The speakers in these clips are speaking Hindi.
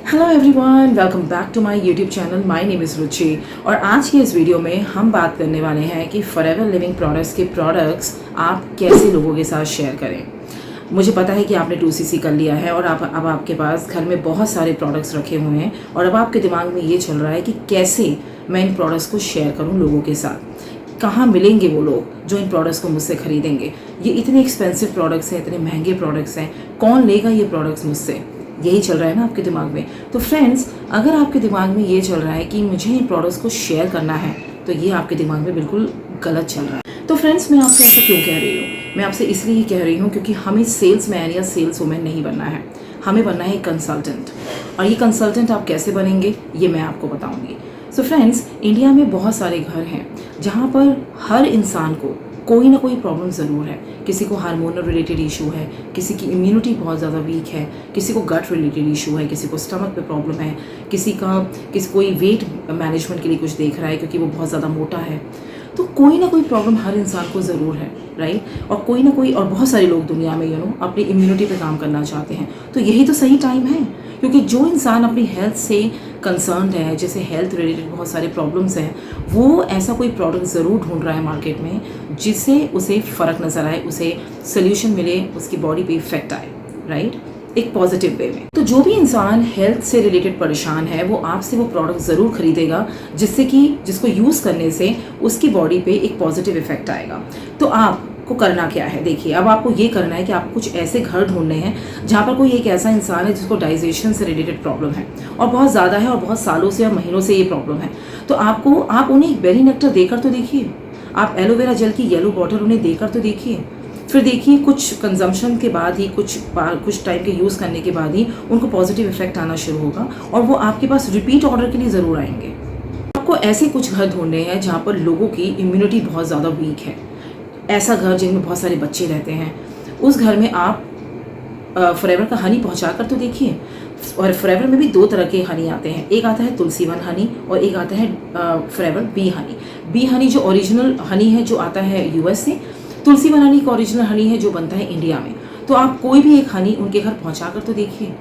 Hello everyone, welcome back to my YouTube channel. My name is Ruchi और आज की इस वीडियो में हम बात करने वाले हैं कि फॉरएवर लिविंग प्रोडक्ट्स के प्रोडक्ट्स आप कैसे लोगों के साथ शेयर करें। मुझे पता है कि आपने 2cc कर लिया है और अब आपके पास घर में बहुत सारे प्रोडक्ट्स रखे हुए हैं और अब आपके दिमाग में ये चल रहा है कि कैसे मैं इन प्रोडक्ट्स को शेयर करूँ लोगों के साथ। कहाँ मिलेंगे वो लोग जो इन प्रोडक्ट्स को मुझसे ख़रीदेंगे। ये इतने एक्सपेंसिव प्रोडक्ट्स हैं, इतने महंगे प्रोडक्ट्स हैं, कौन लेगा ये प्रोडक्ट्स मुझसे, यही चल रहा है ना आपके दिमाग में। तो फ्रेंड्स, अगर आपके दिमाग में ये चल रहा है कि मुझे इन प्रोडक्ट्स को शेयर करना है तो ये आपके दिमाग में बिल्कुल गलत चल रहा है। तो फ्रेंड्स, मैं आपसे ऐसा क्यों कह रही हूँ? मैं आपसे इसलिए कह रही हूँ क्योंकि हमें सेल्समैन या सेल्स वुमेन नहीं बनना है, हमें बनना है कंसल्टेंट। और ये कंसल्टेंट आप कैसे बनेंगे ये मैं आपको बताऊँगी। सो फ्रेंड्स, इंडिया में बहुत सारे घर हैं जहाँ पर हर इंसान को कोई ना कोई प्रॉब्लम ज़रूर है। किसी को हार्मोनल रिलेटेड इशू है, किसी की इम्यूनिटी बहुत ज़्यादा वीक है, किसी को गट रिलेटेड इशू है, किसी को स्टमक पे प्रॉब्लम है, किसी कोई वेट मैनेजमेंट के लिए कुछ देख रहा है क्योंकि वो बहुत ज़्यादा मोटा है। तो कोई ना कोई प्रॉब्लम हर इंसान को ज़रूर है, राइट। और कोई ना कोई, और बहुत सारे लोग दुनिया में अपनी इम्यूनिटी पे काम करना चाहते हैं। तो यही तो सही टाइम है, क्योंकि जो इंसान अपनी हेल्थ से कंसर्न्ड है, जैसे हेल्थ रिलेटेड बहुत सारे प्रॉब्लम्स हैं, वो ऐसा कोई प्रोडक्ट ज़रूर ढूंढ रहा है मार्केट में जिससे उसे फ़र्क नज़र आए, उसे सोल्यूशन मिले, उसकी बॉडी पे इफेक्ट आए, राइट, एक पॉजिटिव वे में। तो जो भी इंसान हेल्थ से रिलेटेड परेशान है वो आपसे वो प्रोडक्ट ज़रूर खरीदेगा जिसको यूज़ करने से उसकी बॉडी पे एक पॉजिटिव इफेक्ट आएगा। तो आपको करना क्या है? देखिए, अब आपको ये करना है कि आपको कुछ ऐसे घर ढूंढने हैं जहाँ पर कोई एक ऐसा इंसान है जिसको डाइजेशन से रिलेटेड प्रॉब्लम है और बहुत ज़्यादा है और बहुत सालों से और महीनों से ये प्रॉब्लम है। तो आप उन्हें एक बेरी नेक्टर देकर तो देखिए, आप एलोवेरा जेल की येलो बॉटल उन्हें देकर तो देखिए। फिर देखिए, कुछ कंजम्पशन के बाद ही, कुछ टाइम के यूज़ करने के बाद ही उनको पॉजिटिव इफेक्ट आना शुरू होगा और वो आपके पास रिपीट ऑर्डर के लिए ज़रूर आएंगे। आपको ऐसे कुछ घर ढूंढने हैं जहाँ पर लोगों की इम्यूनिटी बहुत ज़्यादा वीक है, ऐसा घर जिनमें बहुत सारे बच्चे रहते हैं। उस घर में आप फॉरएवर का हनी पहुँचा कर तो देखिए। और फॉरएवर में भी दो तरह के हनी आते हैं, एक आता है तुलसी वन हनी और एक आता है forever B Honey. B Honey जो ओरिजिनल हनी है जो आता है यूएस से, तुलसी वन हनी का ओरिजिनल हनी है जो बनता है इंडिया में। तो आप कोई भी एक हनी उनके घर पहुंचा कर तो देखिए।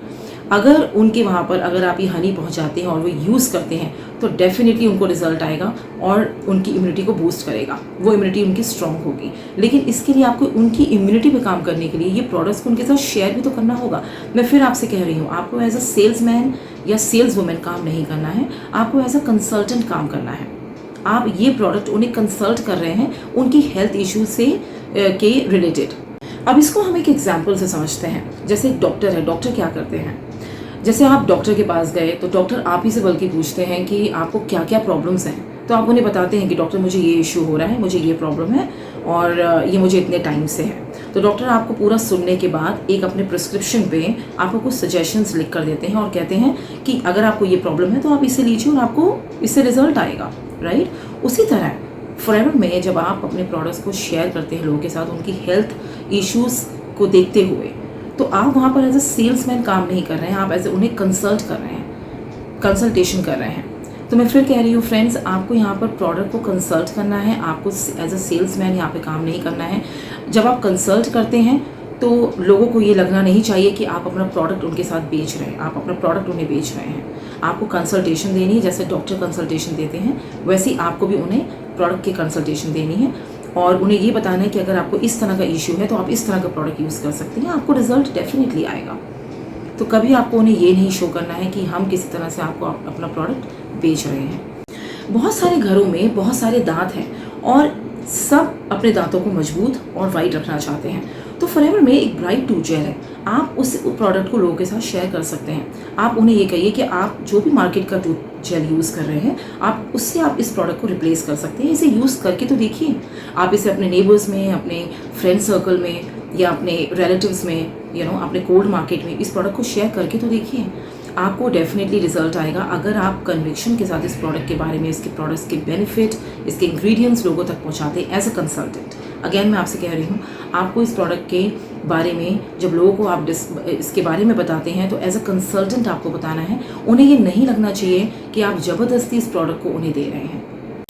अगर उनके वहाँ पर अगर आप ये हनी पहुंचाते हैं और वो यूज़ करते हैं तो डेफिनेटली उनको रिजल्ट आएगा और उनकी इम्यूनिटी को बूस्ट करेगा, वो इम्यूनिटी उनकी स्ट्रॉन्ग होगी। लेकिन इसके लिए आपको उनकी इम्यूनिटी पे काम करने के लिए ये प्रोडक्ट्स को उनके साथ शेयर भी तो करना होगा। मैं फिर आपसे कह रही हूँ, आपको एज अ सेल्समैन या सेल्स वुमेन काम नहीं करना है, आपको एज अ कंसल्टेंट काम करना है। आप ये प्रोडक्ट उन्हें कंसल्ट कर रहे हैं उनकी हेल्थ इश्यूज से के रिलेटेड। अब इसको हम एक एग्जाम्पल से समझते हैं। जैसे एक डॉक्टर है, डॉक्टर क्या करते हैं? जैसे आप डॉक्टर के पास गए तो डॉक्टर आप ही से बल्कि पूछते हैं कि आपको क्या क्या प्रॉब्लम्स हैं। तो आप उन्हें बताते हैं कि डॉक्टर मुझे ये इशू हो रहा है, मुझे ये प्रॉब्लम है और ये मुझे इतने टाइम से है। तो डॉक्टर आपको पूरा सुनने के बाद एक अपने प्रिस्क्रिप्शन पे आपको कुछ सजेशंस लिख कर देते हैं और कहते हैं कि अगर आपको ये प्रॉब्लम है तो आप इसे लीजिए और आपको इससे रिजल्ट आएगा, राइट। उसी तरह फॉरएवर में जब आप अपने प्रोडक्ट्स को शेयर करते हैं लोगों के साथ उनकी हेल्थ इश्यूज़ को देखते हुए, तो आप वहाँ पर एज अ सेल्समैन काम नहीं कर रहे हैं, आप एज उन्हें कंसल्ट कर रहे हैं, कंसल्टेशन कर रहे हैं। तो मैं फिर कह रही हूँ फ्रेंड्स, आपको यहाँ पर प्रोडक्ट को कंसल्ट करना है, आपको एज अ सेल्समैन यहाँ पे काम नहीं करना है। जब आप कंसल्ट करते हैं तो लोगों को ये लगना नहीं चाहिए कि आप अपना प्रोडक्ट उनके साथ बेच रहे हैं, आप अपना प्रोडक्ट उन्हें बेच रहे हैं। आपको कंसल्टेशन देनी है, जैसे डॉक्टर कंसल्टेशन देते हैं वैसे ही आपको भी उन्हें प्रोडक्ट की कंसल्टेशन देनी है और उन्हें ये बताना है कि अगर आपको इस तरह का इशू है तो आप इस तरह का प्रोडक्ट यूज़ कर सकते हैं, आपको रिजल्ट डेफिनेटली आएगा। तो कभी आपको उन्हें ये नहीं शो करना है कि हम किसी तरह से आपको अपना प्रोडक्ट बेच रहे हैं। बहुत सारे घरों में बहुत सारे दांत हैं और सब अपने दांतों को मजबूत और वाइट रखना चाहते हैं। तो फॉरएवर में एक ब्राइट टूथ जेल है, आप उस प्रोडक्ट को लोगों के साथ शेयर कर सकते हैं। आप उन्हें ये कहिए कि आप जो भी मार्केट का टूथ जेल यूज़ कर रहे हैं आप इस प्रोडक्ट को रिप्लेस कर सकते हैं। इसे यूज़ करके तो देखिए, आप इसे अपने नेबर्स में, अपने फ्रेंड सर्कल में या अपने रिलेटिव्स में, अपने कोल्ड मार्केट में इस प्रोडक्ट को शेयर करके तो देखिए, आपको डेफिनेटली रिजल्ट आएगा। अगर आप कन्विक्शन के साथ इस प्रोडक्ट के बारे में, इसके प्रोडक्ट्स के बेनिफिट, इसके इंग्रेडिएंट्स लोगों तक पहुंचाते हैं एज अ कंसल्टेंट। अगेन मैं आपसे कह रही हूँ, आपको इस प्रोडक्ट के बारे में जब लोगों को आप इसके बारे में बताते हैं तो एज अ कंसल्टेंट आपको बताना है। उन्हें ये नहीं लगना चाहिए कि आप ज़बरदस्ती इस प्रोडक्ट को उन्हें दे रहे हैं।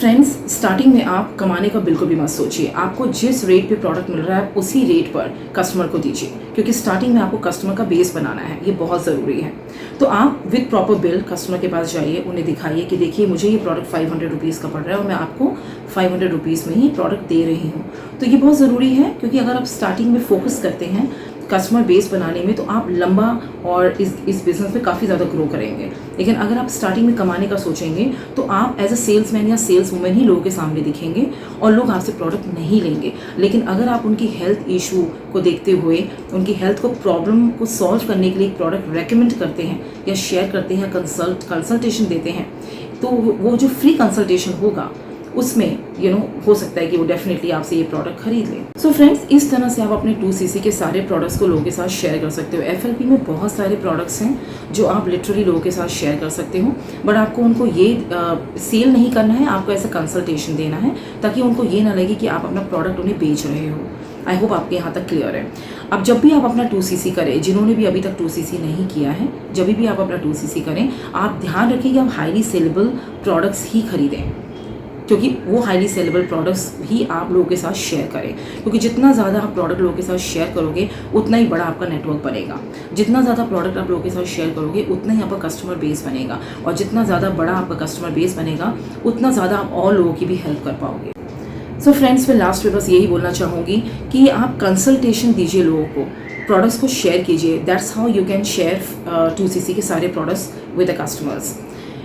फ्रेंड्स, स्टार्टिंग में आप कमाने का बिल्कुल भी मत सोचिए। आपको जिस रेट पे प्रोडक्ट मिल रहा है उसी रेट पर कस्टमर को दीजिए, क्योंकि स्टार्टिंग में आपको कस्टमर का बेस बनाना है, ये बहुत ज़रूरी है। तो आप विद प्रॉपर बिल कस्टमर के पास जाइए, उन्हें दिखाइए कि देखिए मुझे ये प्रोडक्ट 500 रुपीज़ का पड़ रहा है और मैं आपको 500 रुपीज़ में ही प्रोडक्ट दे रही हूँ। तो ये बहुत ज़रूरी है, क्योंकि अगर आप स्टार्टिंग में फोकस करते हैं कस्टमर बेस बनाने में तो आप लंबा और इस बिज़नेस में काफ़ी ज़्यादा ग्रो करेंगे। लेकिन अगर आप स्टार्टिंग में कमाने का सोचेंगे तो आप एज अ सेल्समैन या सेल्स वुमेन ही लोगों के सामने दिखेंगे और लोग आपसे प्रोडक्ट नहीं लेंगे। लेकिन अगर आप उनकी हेल्थ इशू को देखते हुए उनकी हेल्थ को प्रॉब्लम को सॉल्व करने के लिए एक प्रोडक्ट रेकमेंड करते हैं या शेयर करते हैं, कंसल्टेशन देते हैं, तो वो जो फ्री कंसल्टेशन होगा उसमें हो सकता है कि वो डेफिनेटली आपसे ये प्रोडक्ट खरीद लें। सो फ्रेंड्स, इस तरह से आप अपने 2cc के सारे प्रोडक्ट्स को लोगों के साथ शेयर कर सकते हो। FLP में बहुत सारे प्रोडक्ट्स हैं जो आप लिटरली लोगों के साथ शेयर कर सकते हो, बट आपको उनको ये सेल नहीं करना है, आपको ऐसा कंसल्टेशन देना है ताकि उनको ये ना लगे कि आप अपना प्रोडक्ट उन्हें बेच रहे हो। आई होप आपके यहाँ तक क्लियर है। अब जब भी आप अपना 2cc करें, जिन्होंने भी अभी तक 2cc नहीं किया है, जब भी आप अपना 2cc करें, आप ध्यान रखें कि आप हाईली सेलेबल प्रोडक्ट्स ही खरीदें, क्योंकि वो हाईली सेलेबल प्रोडक्ट्स ही आप लोगों के साथ शेयर करें। क्योंकि जितना ज़्यादा आप प्रोडक्ट लोगों के साथ शेयर करोगे उतना ही बड़ा आपका नेटवर्क बनेगा। जितना ज़्यादा प्रोडक्ट आप लोगों के साथ शेयर करोगे उतना ही आपका कस्टमर बेस बनेगा, और जितना ज़्यादा बड़ा आपका कस्टमर बेस बनेगा उतना ज़्यादा आप और लोगों की भी हेल्प कर पाओगे। सो फ्रेंड्स, मैं लास्ट में बस यही बोलना चाहूँगी कि आप कंसल्टेशन दीजिए लोगों को, प्रोडक्ट्स को शेयर कीजिए। That's how you can share 2cc के सारे products with the customers.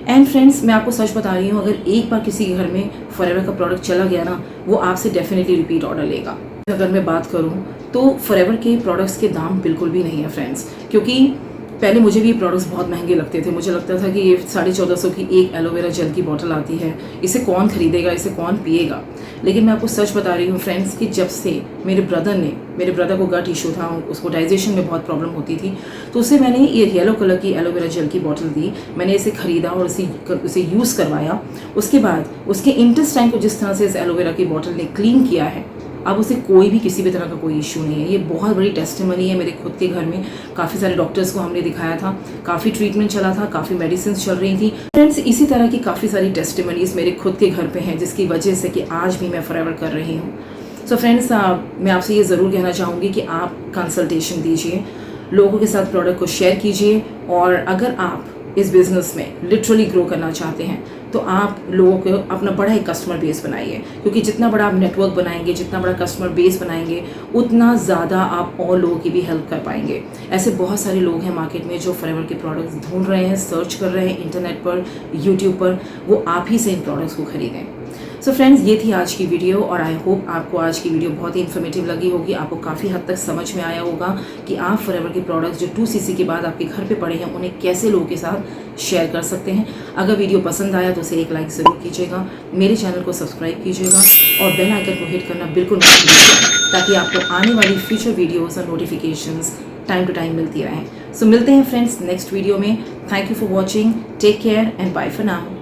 And friends, मैं आपको सच बता रही हूँ, अगर एक बार किसी के घर में फॉरएवर का प्रोडक्ट चला गया ना, वो आपसे डेफिनेटली रिपीट ऑर्डर लेगा। अगर मैं बात करूँ तो फॉरएवर के प्रोडक्ट्स के दाम बिल्कुल भी नहीं है फ्रेंड्स, क्योंकि पहले मुझे भी ये प्रोडक्ट्स बहुत महंगे लगते थे। मुझे लगता था कि ये 1450 की एक एलोवेरा जेल की बॉटल आती है, इसे कौन खरीदेगा, इसे कौन पिएगा। लेकिन मैं आपको सच बता रही हूँ फ्रेंड्स कि जब से मेरे ब्रदर को गट इशू था, उसको डाइजेशन में बहुत प्रॉब्लम होती थी, तो उसे मैंने ये येलो कलर की एलोवेरा जेल की बॉटल दी। मैंने इसे ख़रीदा और उसे यूज़ करवाया। उसके बाद उसके इंटेस्टाइन को जिस तरह से इस एलोवेरा की बॉटल ने क्लीन किया है, अब उसे कोई भी किसी भी तरह का कोई इशू नहीं है। ये बहुत बड़ी टेस्टिमनी है। मेरे खुद के घर में काफ़ी सारे डॉक्टर्स को हमने दिखाया था, काफ़ी ट्रीटमेंट चला था, काफ़ी मेडिसिन चल रही थी। फ्रेंड्स, इसी तरह की काफ़ी सारी टेस्टिमनीज मेरे खुद के घर पे हैं, जिसकी वजह से कि आज भी मैं फॉरएवर कर रही हूँ। सो फ्रेंड्स, मैं आपसे ये ज़रूर कहना चाहूँगी कि आप कंसल्टेशन दीजिए, लोगों के साथ प्रोडक्ट को शेयर कीजिए, और अगर आप इस बिज़नेस में लिटरली ग्रो करना चाहते हैं तो आप लोगों को अपना बड़ा एक कस्टमर बेस बनाइए, क्योंकि जितना बड़ा आप नेटवर्क बनाएंगे, जितना बड़ा कस्टमर बेस बनाएंगे, उतना ज़्यादा आप और लोगों की भी हेल्प कर पाएंगे। ऐसे बहुत सारे लोग हैं मार्केट में जो फॉरएवर के प्रोडक्ट्स ढूंढ रहे हैं, सर्च कर रहे हैं इंटरनेट पर, यूट्यूब पर, वो आप ही से इन प्रोडक्ट्स को खरीदें। सो फ्रेंड्स, ये थी आज की वीडियो, और आई होप आपको आज की वीडियो बहुत ही इन्फॉर्मेटिव लगी होगी। आपको काफ़ी हद तक समझ में आया होगा कि आप फॉरएवर के प्रोडक्ट्स जो 2cc के बाद आपके घर पे पड़े हैं उन्हें कैसे लोगों के साथ शेयर कर सकते हैं। अगर वीडियो पसंद आया तो उसे एक लाइक ज़रूर कीजिएगा, मेरे चैनल को सब्सक्राइब कीजिएगा और बेल आइकन को हिट करना बिल्कुल मत भूलिएगा, ताकि आपको आने वाली फ्यूचर वीडियोज़ और नोटिफिकेशंस टाइम टू टाइम मिलती रहें। सो मिलते हैं फ्रेंड्स नेक्स्ट वीडियो में। Thank you for watching, take care and bye for now.